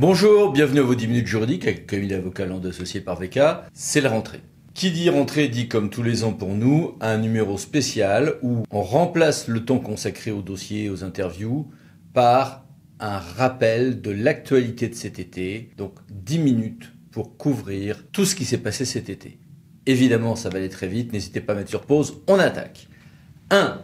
Bonjour, bienvenue à vos 10 minutes juridiques avec Camille Avocat Land associé par VK. C'est la rentrée. Qui dit rentrée dit comme tous les ans pour nous un numéro spécial où on remplace le temps consacré aux dossiers, aux interviews par un rappel de l'actualité de cet été. Donc 10 minutes pour couvrir tout ce qui s'est passé cet été. Évidemment, ça va aller très vite, n'hésitez pas à mettre sur pause, on attaque. 1.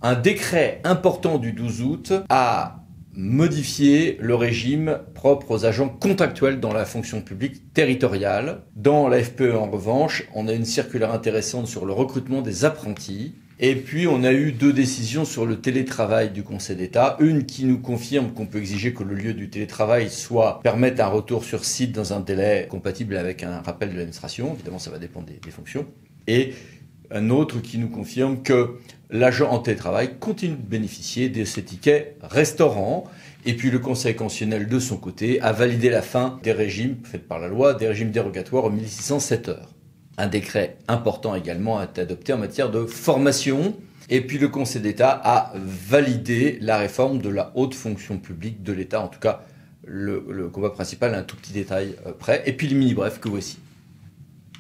Un décret important du 12 août a modifié le régime propre aux agents contractuels dans la fonction publique territoriale. Dans la FPE, en revanche, on a une circulaire intéressante sur le recrutement des apprentis. Et puis, on a eu 2 décisions sur le télétravail du Conseil d'État. Une qui nous confirme qu'on peut exiger que le lieu du télétravail permette un retour sur site dans un délai compatible avec un rappel de l'administration. Évidemment, ça va dépendre des fonctions. Et un autre qui nous confirme que l'agent en télétravail continue de bénéficier de ces tickets restaurants. Et puis le Conseil constitutionnel, de son côté, a validé la fin des régimes, faits par la loi, des régimes dérogatoires aux 1607 heures. Un décret important également a été adopté en matière de formation. Et puis le Conseil d'État a validé la réforme de la haute fonction publique de l'État. En tout cas, le combat principal a un tout petit détail près. Et puis les mini-brefs que voici.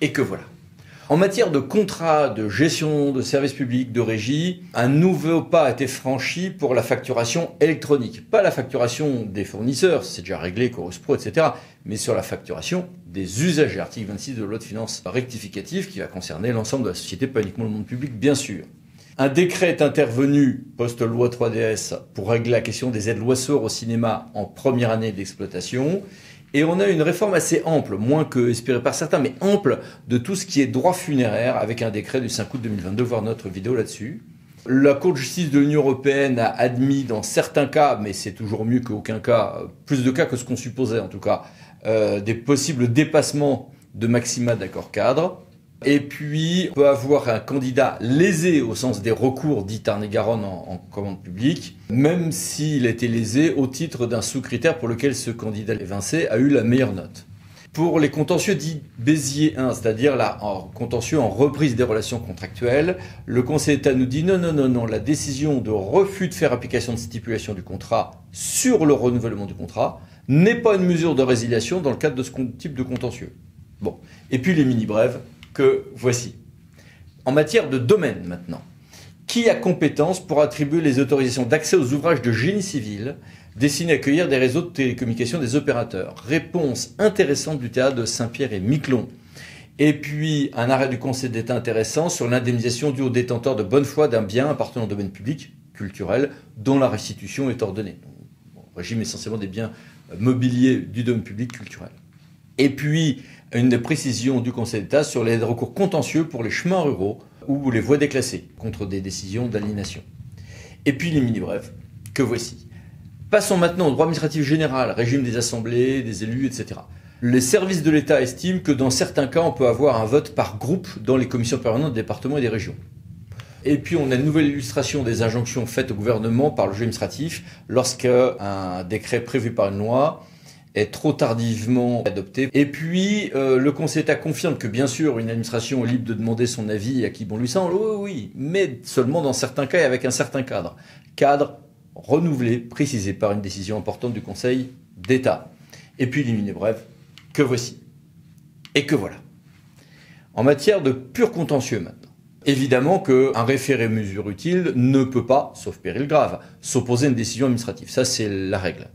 Et que voilà. En matière de contrat, de gestion de services publics, de régie, un nouveau pas a été franchi pour la facturation électronique. Pas la facturation des fournisseurs, c'est déjà réglé, Chorus Pro, etc., mais sur la facturation des usagers. Article 26 de la loi de finances rectificative qui va concerner l'ensemble de la société, pas uniquement le monde public, bien sûr. Un décret est intervenu, post-loi 3DS, pour régler la question des aides loisseurs au cinéma en première année d'exploitation. Et on a une réforme assez ample, moins que espérée par certains, mais ample de tout ce qui est droit funéraire avec un décret du 5 août 2022, voir notre vidéo là-dessus. La Cour de justice de l'Union européenne a admis dans certains cas, mais c'est toujours mieux qu'aucun cas, plus de cas que ce qu'on supposait en tout cas, des possibles dépassements de maxima d'accord cadre. Et puis, on peut avoir un candidat lésé au sens des recours dits Tarn-et-Garonne en commande publique, même s'il a été lésé au titre d'un sous-critère pour lequel ce candidat évincé a eu la meilleure note. Pour les contentieux dits Béziers 1, c'est-à-dire contentieux en reprise des relations contractuelles, le Conseil d'État nous dit non, la décision de refus de faire application de stipulation du contrat sur le renouvellement du contrat n'est pas une mesure de résiliation dans le cadre de ce type de contentieux. Bon, et puis les mini-brèves que voici. En matière de domaine maintenant, qui a compétence pour attribuer les autorisations d'accès aux ouvrages de génie civil destinés à accueillir des réseaux de télécommunications des opérateurs? Réponse intéressante du théâtre de Saint-Pierre et Miquelon. Et puis un arrêt du Conseil d'État intéressant sur l'indemnisation due aux détenteurs de bonne foi d'un bien appartenant au domaine public, culturel, dont la restitution est ordonnée. Régime essentiellement des biens mobiliers du domaine public culturel. Et puis, une précision du Conseil d'État sur les recours contentieux pour les chemins ruraux ou les voies déclassées contre des décisions d'aliénation. Et puis les mini-brefs que voici. Passons maintenant au droit administratif général, régime des assemblées, des élus, etc. Les services de l'État estiment que dans certains cas, on peut avoir un vote par groupe dans les commissions permanentes des départements et des régions. Et puis on a une nouvelle illustration des injonctions faites au gouvernement par le juge administratif lorsqu'un décret prévu par une loi est trop tardivement adopté. Et puis, le Conseil d'État confirme que, bien sûr, une administration est libre de demander son avis à qui bon lui semble, oui, mais seulement dans certains cas et avec un certain cadre. Cadre renouvelé, précisé par une décision importante du Conseil d'État. Et puis, les mini-brèves, que voici. Et que voilà. En matière de pur contentieux maintenant. Évidemment qu'un référé mesure utile ne peut pas, sauf péril grave, s'opposer à une décision administrative. Ça, c'est la règle.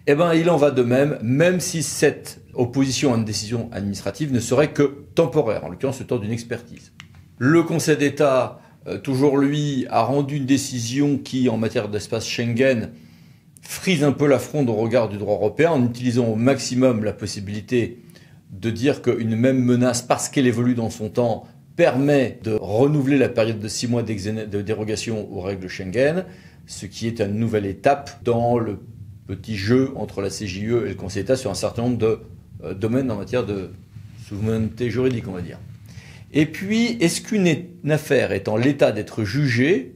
Eh bien, il en va de même si cette opposition à une décision administrative ne serait que temporaire, en l'occurrence le temps d'une expertise. Le Conseil d'État, toujours lui, a rendu une décision qui, en matière d'espace Schengen, frise un peu la fronde au regard du droit européen, en utilisant au maximum la possibilité de dire qu'une même menace, parce qu'elle évolue dans son temps, permet de renouveler la période de 6 mois de dérogation aux règles Schengen, ce qui est une nouvelle étape dans le petit jeu entre la CJUE et le Conseil d'État sur un certain nombre de domaines en matière de souveraineté juridique, on va dire. Et puis, est-ce qu'une affaire est en l'état d'être jugée,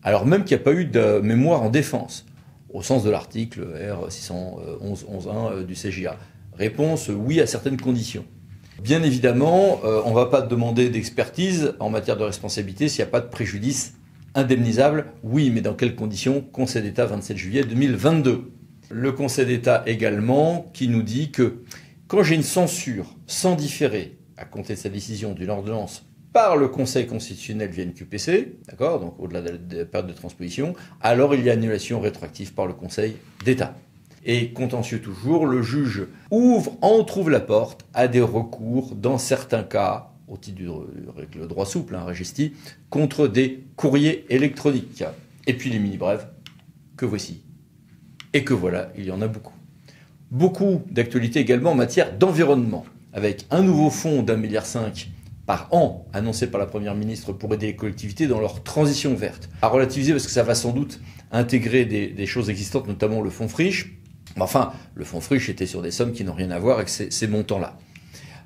alors même qu'il n'y a pas eu de mémoire en défense, au sens de l'article R 611.1 du CJA? Réponse, oui, à certaines conditions. Bien évidemment, on ne va pas demander d'expertise en matière de responsabilité s'il n'y a pas de préjudice indemnisable. Oui, mais dans quelles conditions? Conseil d'État 27 juillet 2022. Le Conseil d'État également qui nous dit que quand j'ai une censure sans différé à compter de sa décision d'une ordonnance par le Conseil constitutionnel via une QPC, d'accord, donc au-delà de la période de transposition, alors il y a annulation rétroactive par le Conseil d'État. Et contentieux toujours, le juge entrouvre la porte à des recours dans certains cas, au titre du droit souple, Registi, contre des courriers électroniques. Et puis les mini-brèves, que voici. Et que voilà, il y en a beaucoup. Beaucoup d'actualités également en matière d'environnement, avec un nouveau fonds d'1,5 milliard par an, annoncé par la Première ministre pour aider les collectivités dans leur transition verte. À relativiser parce que ça va sans doute intégrer des choses existantes, notamment le fonds friche. Enfin, le fonds friche était sur des sommes qui n'ont rien à voir avec ces montants-là.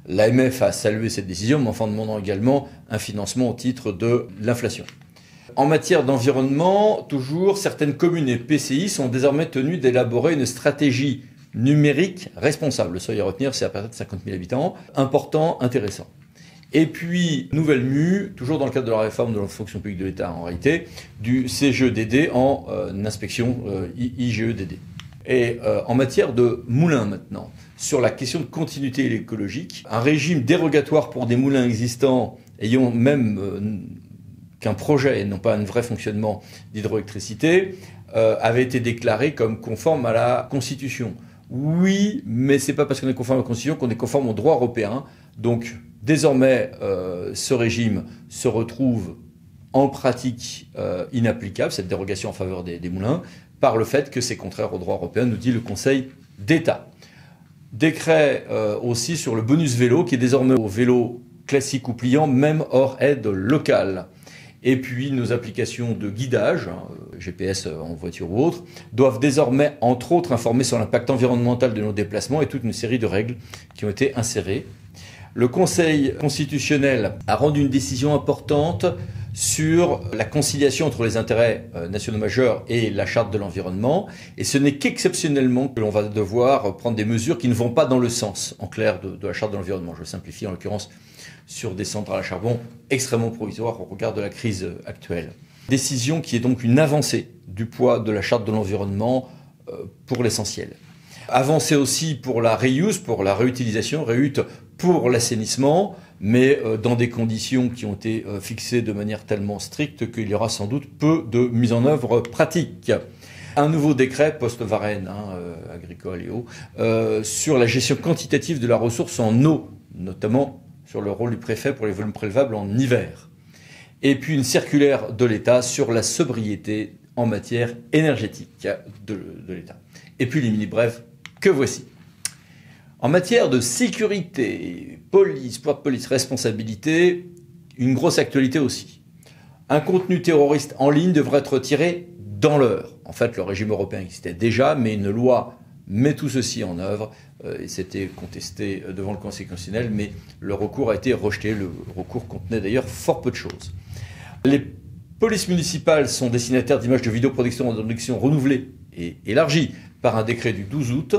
L'AMF a salué cette décision, mais en demandant également un financement au titre de l'inflation. En matière d'environnement, toujours, certaines communes et PCI sont désormais tenues d'élaborer une stratégie numérique responsable. Le seuil à retenir, c'est à partir de 50 000 habitants. Important, intéressant. Et puis, nouvelle mue, toujours dans le cadre de la réforme de la fonction publique de l'État en réalité, du CGEDD en inspection IGEDD. Et en matière de moulins maintenant, sur la question de continuité écologique, un régime dérogatoire pour des moulins existants ayant même qu'un projet et non pas un vrai fonctionnement d'hydroélectricité avait été déclaré comme conforme à la Constitution. Oui, mais c'est pas parce qu'on est conforme à la Constitution qu'on est conforme au droit européen. Donc désormais, ce régime se retrouve en pratique inapplicable, cette dérogation en faveur des moulins, par le fait que c'est contraire au droit européen, nous dit le Conseil d'État. Décret aussi sur le bonus vélo, qui est désormais au vélo classique ou pliant, même hors aide locale. Et puis nos applications de guidage, GPS en voiture ou autre, doivent désormais, entre autres, informer sur l'impact environnemental de nos déplacements et toute une série de règles qui ont été insérées. Le Conseil constitutionnel a rendu une décision importante sur la conciliation entre les intérêts nationaux majeurs et la charte de l'environnement. Et ce n'est qu'exceptionnellement que l'on va devoir prendre des mesures qui ne vont pas dans le sens, en clair, de la charte de l'environnement. Je simplifie en l'occurrence sur des centrales à charbon extrêmement provisoires au regard de la crise actuelle. Décision qui est donc une avancée du poids de la charte de l'environnement pour l'essentiel. Avancée aussi pour la reuse, pour la réutilisation, pour l'assainissement, mais dans des conditions qui ont été fixées de manière tellement stricte qu'il y aura sans doute peu de mise en œuvre pratique. Un nouveau décret post-Varenne, agricole et eau, sur la gestion quantitative de la ressource en eau, notamment sur le rôle du préfet pour les volumes prélevables en hiver. Et puis une circulaire de l'État sur la sobriété en matière énergétique de l'État. Et puis les mini-brèves que voici. En matière de sécurité, police, pouvoir de police, responsabilité, une grosse actualité aussi. Un contenu terroriste en ligne devrait être retiré dans l'heure. En fait, le régime européen existait déjà, mais une loi met tout ceci en œuvre. Et c'était contesté devant le Conseil constitutionnel, mais le recours a été rejeté. Le recours contenait d'ailleurs fort peu de choses. Les polices municipales sont destinataires d'images de vidéoprotection en production renouvelées et élargies par un décret du 12 août.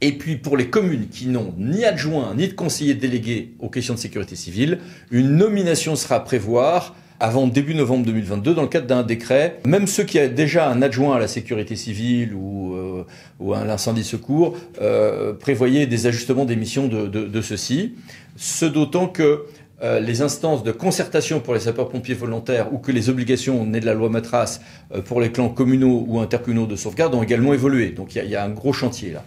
Et puis pour les communes qui n'ont ni adjoint ni de conseiller délégué aux questions de sécurité civile, une nomination sera à prévoir avant début novembre 2022 dans le cadre d'un décret. Même ceux qui ont déjà un adjoint à la sécurité civile ou à l'incendie secours prévoyaient des ajustements des missions de ceux-ci. Ce d'autant que les instances de concertation pour les sapeurs-pompiers volontaires ou que les obligations nées de la loi Matras pour les clans communaux ou intercommunaux de sauvegarde ont également évolué. Donc il y a un gros chantier là.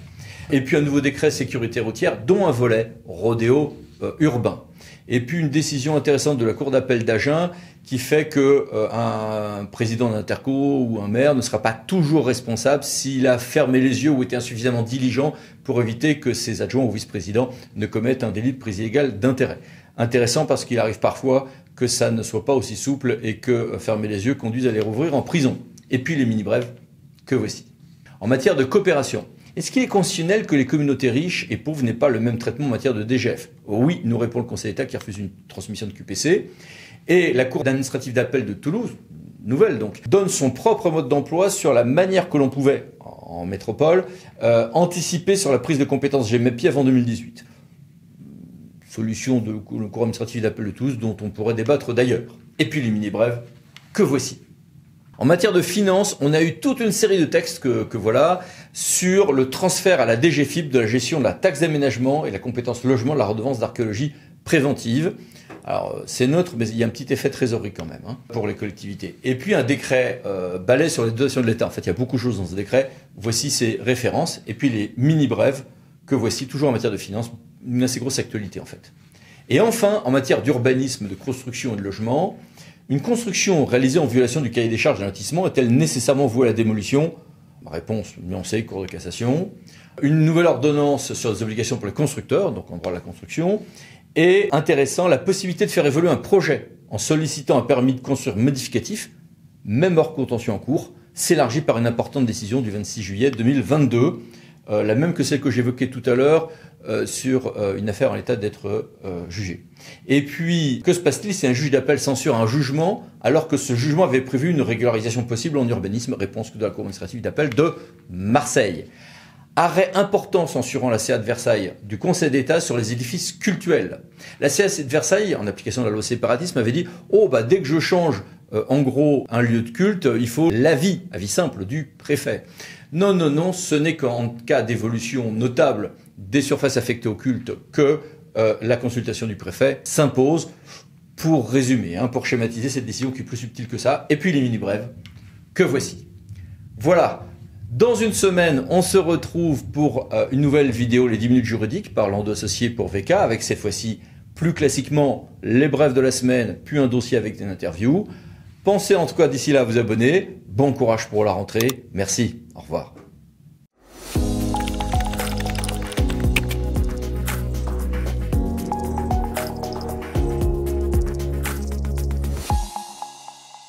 Et puis un nouveau décret sécurité routière, dont un volet rodéo urbain. Et puis une décision intéressante de la Cour d'appel d'Agen qui fait que un président d'interco ou un maire ne sera pas toujours responsable s'il a fermé les yeux ou été insuffisamment diligent pour éviter que ses adjoints ou vice-présidents ne commettent un délit de prise illégale d'intérêt. Intéressant parce qu'il arrive parfois que ça ne soit pas aussi souple et que fermer les yeux conduise à les rouvrir en prison. Et puis les mini-brèves que voici. En matière de coopération, est-ce qu'il est constitutionnel que les communautés riches et pauvres n'aient pas le même traitement en matière de DGF? Oui, nous répond le Conseil d'État qui refuse une transmission de QPC. Et la Cour administrative d'appel de Toulouse, nouvelle donc, donne son propre mode d'emploi sur la manière que l'on pouvait, en métropole, anticiper sur la prise de compétences GEMAPI avant 2018. Solution de la Cour administrative d'appel de Toulouse dont on pourrait débattre d'ailleurs. Et puis les mini-brèves, que voici. En matière de finances, on a eu toute une série de textes que voilà, sur le transfert à la DGFiP de la gestion de la taxe d'aménagement et la compétence logement de la redevance d'archéologie préventive. Alors c'est neutre, mais il y a un petit effet trésorerie quand même pour les collectivités. Et puis un décret balai sur les dotations de l'État. En fait, il y a beaucoup de choses dans ce décret. Voici ses références. Et puis les mini-brèves que voici toujours en matière de finances. Une assez grosse actualité en fait. Et enfin, en matière d'urbanisme, de construction et de logement, une construction réalisée en violation du cahier des charges d'un lotissement est-elle nécessairement vouée à la démolition? Réponse nuancée, Cour de cassation. Une nouvelle ordonnance sur les obligations pour les constructeurs, donc en droit de la construction. Et intéressant, la possibilité de faire évoluer un projet en sollicitant un permis de construire modificatif, même hors contentieux en cours, s'élargit par une importante décision du 26 juillet 2022, la même que celle que j'évoquais tout à l'heure sur une affaire en état d'être jugée. Et puis, que se passe-t-il si un juge d'appel censure un jugement alors que ce jugement avait prévu une régularisation possible en urbanisme? Réponse de la Cour administrative d'appel de Marseille. Arrêt important censurant la CA de Versailles du Conseil d'État sur les édifices cultuels. La CA de Versailles, en application de la loi séparatisme, avait dit « Oh, dès que je change en gros un lieu de culte, il faut l'avis simple du préfet ». Non, non, non, ce n'est qu'en cas d'évolution notable des surfaces affectées au culte que la consultation du préfet s'impose. Pour résumer, pour schématiser cette décision qui est plus subtile que ça. Et puis les mini-brèves, que voici. Voilà. Dans une semaine, on se retrouve pour une nouvelle vidéo, les 10 minutes juridiques, par Lando Associés pour VK, avec cette fois-ci, plus classiquement, les brèves de la semaine, puis un dossier avec des interviews. Pensez en tout cas d'ici là à vous abonner. Bon courage pour la rentrée. Merci. Au revoir.